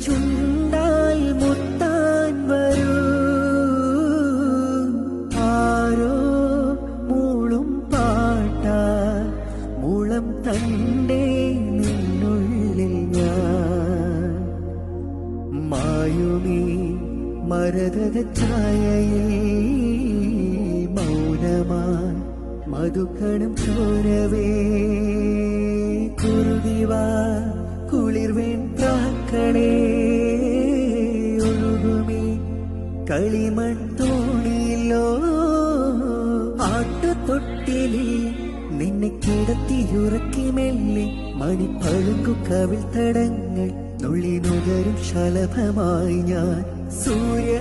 ചുണ്ടാൽ മുത്താൻ വരൂ ആരോ മൂളും പാട്ട മുളം തണ്ടേ നിന്നുള്ളിൽ ഞാൻ മായുമീ മരതക ഛായയിൽ മൗനമായി മധുകണം ചോരവേ കുരുതിവാ കുളിർവേൻ പ്രാക്കളേ ഒഴുകുമേ കളിമൺ തോണിയില്ലോ ആട്ടുതൊട്ടിലിൽ നിന്നെ കിടത്തിയുറക്കി മെല്ലെ മണിപ്പളുങ്കു കവിൾ തടങ്ങൾ നുള്ളി നുകരും ശലഭമായി ഞാൻ സൂര്യ